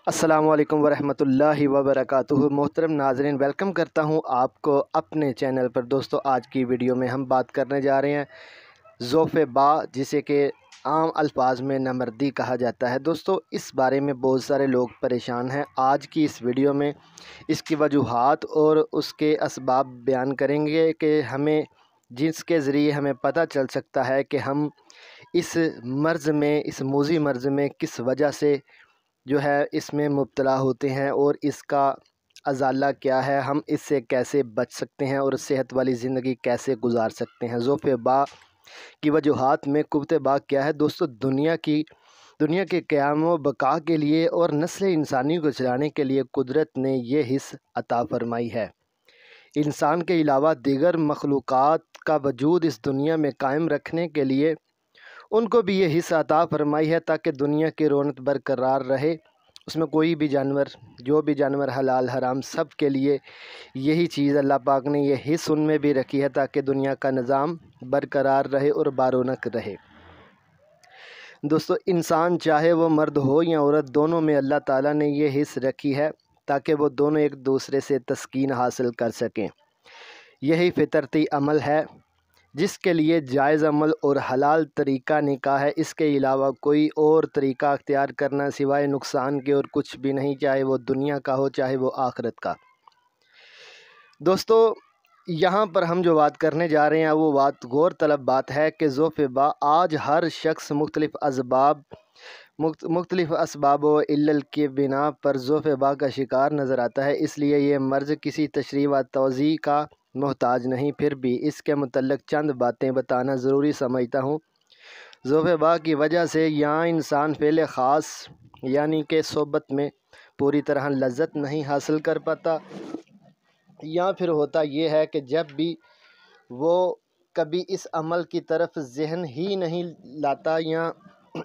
السلام علیکم ورحمۃ اللہ وبرکاتہ۔ محترم ناظرین، ویلکم کرتا ہوں آپ کو اپنے چینل پر۔ دوستو، آج کی ویڈیو میں ہم بات کرنے جا رہے ہیں ضعف با، جسے کہ عام الفاظ میں نامردی کہا جاتا ہے۔ دوستو، اس بارے میں بہت سارے لوگ پریشان ہیں۔ آج کی اس ویڈیو میں اس کی وجوہات اور اس کے اسباب بیان کریں گے کہ ہمیں جس کے ذریعے ہمیں پتہ چل سکتا ہے کہ ہم اس مرض میں، اس موذی مرض میں کس وجہ سے جو ہے اس میں مبتلا ہوتے ہیں اور اس کا ازالہ کیا ہے، ہم اس سے کیسے بچ سکتے ہیں اور صحت والی زندگی کیسے گزار سکتے ہیں۔ ضعف با کی وجوہات میں قوت با کیا ہے؟ دوستو، دنیا کے قیام و بقا کے لیے اور نسل انسانی کو چلانے کے لیے قدرت نے یہ حص عطا فرمائی ہے۔ انسان کے علاوہ دیگر مخلوقات کا وجود اس دنیا میں قائم رکھنے کے لیے ان کو بھی یہ حصہ عطا فرمائی ہے تاکہ دنیا کی رونق برقرار رہے۔ اس میں کوئی بھی جانور، جو بھی جانور حلال حرام، سب کے لیے یہی چیز اللہ پاک نے یہ حص ان میں بھی رکھی ہے تاکہ دنیا کا نظام برقرار رہے اور بارونق رہے۔ دوستو، انسان چاہے وہ مرد ہو یا عورت، دونوں میں اللہ تعالیٰ نے یہ حص رکھی ہے تاکہ وہ دونوں ایک دوسرے سے تسکین حاصل کر سکیں۔ یہی فطرتی عمل ہے جس کے لیے جائز عمل اور حلال طریقہ نکاح ہے۔ اس کے علاوہ کوئی اور طریقہ اختیار کرنا سوائے نقصان کے اور کچھ بھی نہیں، چاہے وہ دنیا کا ہو چاہے وہ آخرت کا۔ دوستو، یہاں پر ہم جو بات کرنے جا رہے ہیں وہ بات غور طلب بات ہے کہ ضعف با آج ہر شخص مختلف اسباب و علل کی بنا پر ضعف با کا شکار نظر آتا ہے۔ اس لیے یہ مرض کسی تشریح و توضیح کا محتاج نہیں، پھر بھی اس کے متعلق چند باتیں بتانا ضروری سمجھتا ہوں۔ ضعف با کی وجہ سے یہاں انسان فعل خاص یعنی کہ صحبت میں پوری طرح لذت نہیں حاصل کر پاتا، یا پھر ہوتا یہ ہے کہ جب بھی وہ کبھی اس عمل کی طرف ذہن ہی نہیں لاتا، یا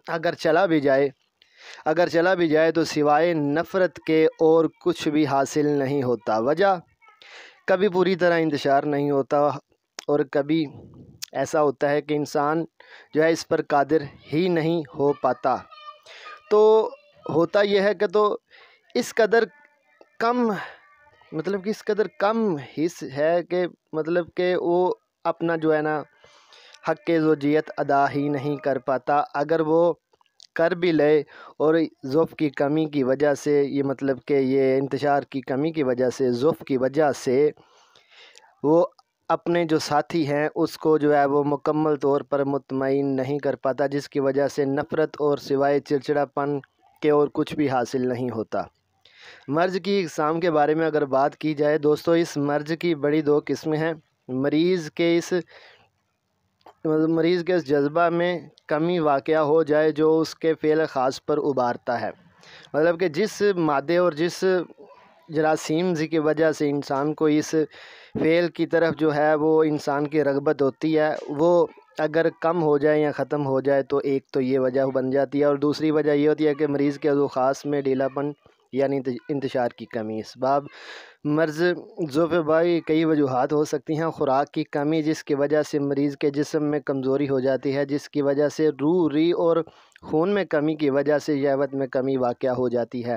اگر چلا بھی جائے تو سوائے نفرت کے اور کچھ بھی حاصل نہیں ہوتا۔ وجہ کبھی پوری طرح انتشار نہیں ہوتا اور کبھی ایسا ہوتا ہے کہ انسان جو ہے اس پر قادر ہی نہیں ہو پاتا۔ تو ہوتا یہ ہے کہ تو اس قدر کم حص ہے کہ وہ اپنا جو ہے نا حق زوجیت ادا ہی نہیں کر پاتا۔ اگر وہ کر بھی لے اور ضعف کی کمی کی وجہ سے، یہ انتشار کی کمی کی وجہ سے، ضعف کی وجہ سے وہ اپنے جو ساتھی ہیں اس کو جو ہے وہ مکمل طور پر مطمئن نہیں کر پاتا، جس کی وجہ سے نفرت اور سوائے چڑچڑا پن کے اور کچھ بھی حاصل نہیں ہوتا۔ مرض کی اقسام کے بارے میں اگر بات کی جائے دوستو، اس مرض کی بڑی دو قسمیں ہیں۔ مریض کے اس جذبہ میں کمی واقع ہو جائے جو اس کے فعل خاص پر ابھارتا ہے، کہ جس مادے اور جس جراثیم کی وجہ سے انسان کو اس فعل کی طرف جو ہے وہ انسان کی رغبت ہوتی ہے، وہ اگر کم ہو جائے یا ختم ہو جائے تو ایک تو یہ وجہ بن جاتی ہے، اور دوسری وجہ یہ ہوتی ہے کہ مریض کے عضو خاص میں ڈھیلا پن یعنی انتشار کی کمی۔ اسباب مرض ضعف با کی کئی وجوہات ہو سکتی ہیں۔ خوراک کی کمی، جس کی وجہ سے مریض کے جسم میں کمزوری ہو جاتی ہے، جس کی وجہ سے روح ری اور خون میں کمی کی وجہ سے شہوت میں کمی واقع ہو جاتی ہے۔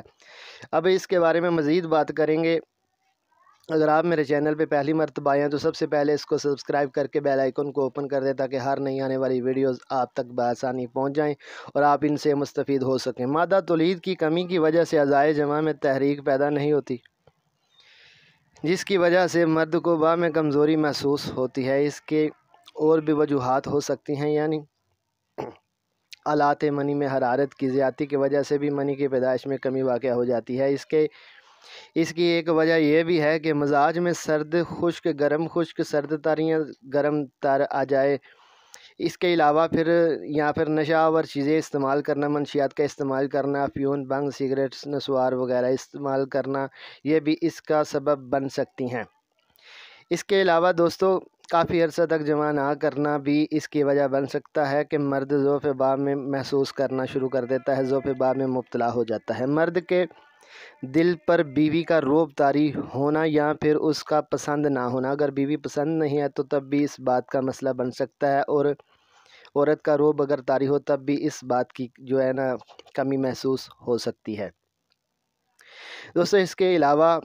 اب اس کے بارے میں مزید بات کریں گے۔ اگر آپ میرے چینل پہ پہلی مرتبہ آئے ہیں تو سب سے پہلے اس کو سبسکرائب کر کے بیل آئیکن کو اوپن کر دیں تاکہ ہر نئی آنے والی ویڈیوز آپ تک بآسانی پہنچ جائیں اور آپ ان سے مستفید ہو سکیں۔ مادہ تولید کی کمی کی وجہ سے اعضائے جمع میں تحریک پیدا نہیں ہوتی، جس کی وجہ سے مرد کو با میں کمزوری محسوس ہوتی ہے۔ اس کے اور بھی وجوہات ہو سکتی ہیں، یعنی آلات منی میں حرارت کی زیادتی کی وجہ سے بھی منی کی پیدائش میں کمی واقع ہو جاتی ہے۔ اس کی ایک وجہ یہ بھی ہے کہ مزاج میں سرد خشک، گرم خشک، سرد تر یا گرم تر آ جائے۔ اس کے علاوہ پھر نشہ آور چیزیں استعمال کرنا، منشیات کا استعمال کرنا، افیون، بھنگ، سگریٹ، نسوار وغیرہ استعمال کرنا، یہ بھی اس کا سبب بن سکتی ہیں۔ اس کے علاوہ دوستو، کافی عرصہ تک جمع نہ کرنا بھی اس کی وجہ بن سکتا ہے کہ مرد ضعف با میں محسوس کرنا شروع کر دیتا ہے، ضعف با میں مبتلا ہو جاتا ہے۔ مرد کے دل پر بیوی کا رعب طاری ہونا یا پھر اس کا پسند نہ ہونا، اگر بیوی پسند نہیں ہے تو تب بھی اس بات کا مسئلہ بن سکتا ہے، اور عورت کا رعب اگر طاری ہو تب بھی اس بات کی جو ہے نا کمی محسوس ہو سکتی ہے۔ دوستوں اس کے علاوہ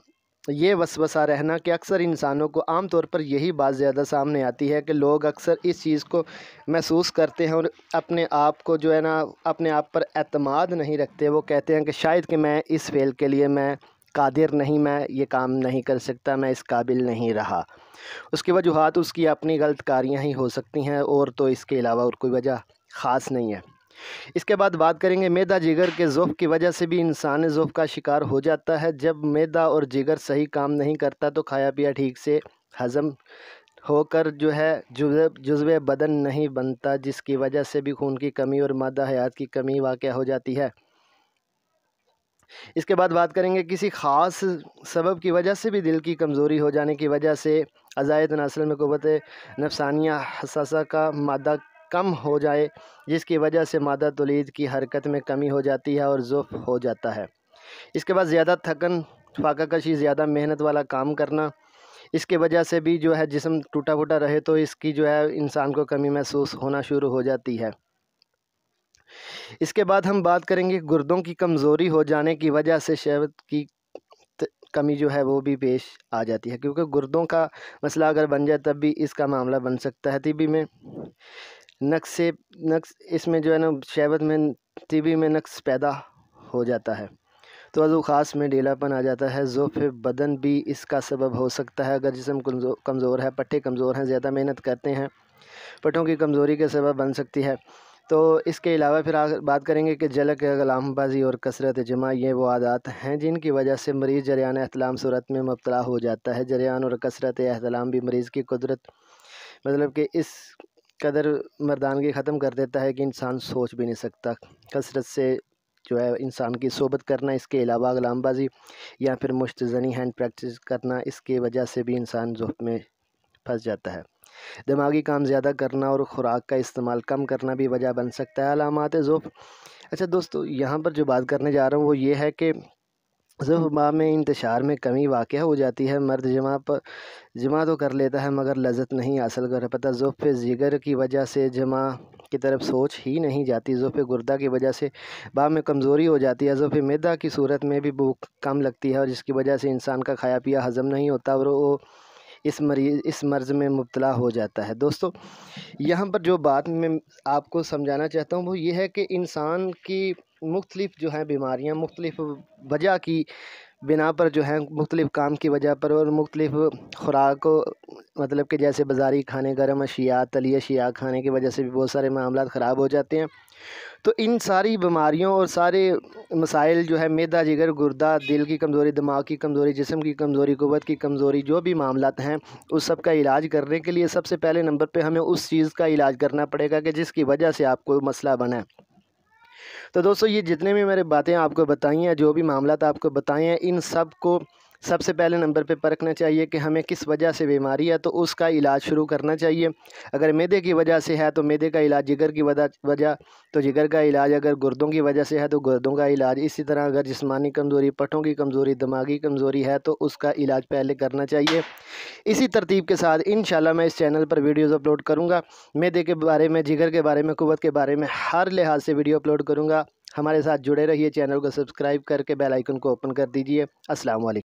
یہ وسوسہ رہنا کہ اکثر انسانوں کو عام طور پر یہی بات زیادہ سامنے آتی ہے کہ لوگ اکثر اس چیز کو محسوس کرتے ہیں اور اپنے آپ کو جو ہے نا اپنے آپ پر اعتماد نہیں رکھتے. وہ کہتے ہیں کہ شاید کہ میں اس فعل کے لیے میں قادر نہیں، میں یہ کام نہیں کر سکتا، میں اس قابل نہیں رہا. اس کی وجوہات اس کی اپنی غلط کاریاں ہی ہو سکتی ہیں، اور تو اس کے علاوہ اور کوئی وجہ خاص نہیں ہے. اس کے بعد بات کریں گے معدہ جگر کے ضعف کی وجہ سے بھی انسان ضعف کا شکار ہو جاتا ہے. جب معدہ اور جگر صحیح کام نہیں کرتا تو کھایا پیا ٹھیک سے ہضم ہو کر جو ہے جزو بدن نہیں بنتا، جس کی وجہ سے بھی خون کی کمی اور مادہ حیات کی کمی واقع ہو جاتی ہے. اس کے بعد بات کریں گے کسی خاص سبب کی وجہ سے بھی دل کی کمزوری ہو جانے کی وجہ سے اعضائے تناسل میں قوت نفسانیہ حساسہ کا مادہ کم ہو جائے، جس کی وجہ سے مادہ تولید کی حرکت میں کمی ہو جاتی ہے اور ضعف ہو جاتا ہے. اس کے بعد زیادہ تھکن، فاقہ کشی، زیادہ محنت والا کام کرنا، اس کی وجہ سے بھی جو ہے جسم ٹوٹا پھوٹا رہے تو اس کی جو ہے انسان کو کمی محسوس ہونا شروع ہو جاتی ہے. اس کے بعد ہم بات کریں گے گردوں کی کمزوری ہو جانے کی وجہ سے شہوت کی کمی جو ہے وہ بھی پیش آ جاتی ہے، کیونکہ گردوں کا مسئلہ اگر بن جائے تب بھی اس کا معاملہ بن سکتا ہے. طبی میں نقص اس میں جو ہے نا شہوت میں طبی میں نقص پیدا ہو جاتا ہے، تو عضو خاص میں ڈھیلا پن آ جاتا ہے. ضعف بدن بھی اس کا سبب ہو سکتا ہے. اگر جسم کمزور ہے، پٹھے کمزور ہیں، زیادہ محنت کرتے ہیں، پٹھوں کی کمزوری کے سبب بن سکتی ہے. تو اس کے علاوہ پھر بات کریں گے کہ جلک، غلام بازی اور کثرت جمع یہ وہ عادات ہیں جن کی وجہ سے مریض جریان احتلام صورت میں مبتلا ہو جاتا ہے. جریان اور کثرت احتلام بھی مریض کی قدرت مطلب کہ اس قدر مردانگی ختم کر دیتا ہے کہ انسان سوچ بھی نہیں سکتا. کثرت سے جو ہے انسان کی صحبت کرنا، اس کے علاوہ غلام بازی یا پھر مشت زنی ہینڈ پریکٹس کرنا، اس کی وجہ سے بھی انسان ضعف میں پھنس جاتا ہے. دماغی کام زیادہ کرنا اور خوراک کا استعمال کم کرنا بھی وجہ بن سکتا ہے. علامات ضعف. اچھا دوستو، یہاں پر جو بات کرنے جا رہا ہوں وہ یہ ہے کہ ضعف ماہ میں انتشار میں کمی واقع ہو جاتی ہے. مرد جمع تو کر لیتا ہے مگر لذت نہیں حاصل کر پاتا. ضعف جگر کی وجہ سے جمع کی طرف سوچ ہی نہیں جاتی. ضعف گردہ کی وجہ سے باہ میں کمزوری ہو جاتی ہے. ضعف معدہ کی صورت میں بھی بھوک کم لگتی ہے، اور جس کی وجہ سے انسان کا کھایا پیا ہضم نہیں ہوتا اور وہ اس مرض میں مبتلا ہو جاتا ہے. دوستو یہاں پر جو بات میں آپ کو سمجھانا چاہتا ہوں وہ یہ ہے کہ انسان کی مختلف جو ہیں بیماریاں مختلف وجہ کی بنا پر جو ہیں، مختلف کام کی وجہ پر اور مختلف خوراک مطلب کہ جیسے بازاری کھانے، گرم اشیاء، تلی اشیاء کھانے کی وجہ سے بھی بہت سارے معاملات خراب ہو جاتے ہیں. تو ان ساری بیماریوں اور سارے مسائل جو ہے معدہ، جگر، گردہ، دل کی کمزوری، دماغ کی کمزوری، جسم کی کمزوری، قوت کی کمزوری، جو بھی معاملات ہیں اس سب کا علاج کرنے کے لیے سب سے پہلے نمبر پہ ہمیں اس چیز کا علاج کرنا پڑے گا کہ جس کی وجہ سے آپ کو مسئلہ بنا ہے. تو دوستو یہ جتنے بھی میرے باتیں آپ کو بتائی ہیں، جو بھی معاملات آپ کو بتائے ہیں، ان سب کو سب سے پہلے نمبر پہ پرکھنا چاہیے کہ ہمیں کس وجہ سے بیماری ہے، تو اس کا علاج شروع کرنا چاہیے. اگر معدے کی وجہ سے ہے تو معدے کا علاج، جگر کی وجہ تو جگر کا علاج، اگر گردوں کی وجہ سے ہے تو گردوں کا علاج. اسی طرح اگر جسمانی کمزوری، پٹھوں کی کمزوری، دماغی کمزوری ہے تو اس کا علاج پہلے کرنا چاہیے. اسی ترتیب کے ساتھ انشاءاللہ میں اس چینل پر ویڈیوز اپلوڈ کروں گا. معدے کے بارے میں، جگر کے بارے میں، قوت کے بارے میں ہر لحاظ سے ویڈیو اپلوڈ کروں گا. ہمارے ساتھ جڑے رہیے. چینل کو سبسکرائب کر کے بیل آئیکن کو اوپن کر دیجیے. السلام علیکم.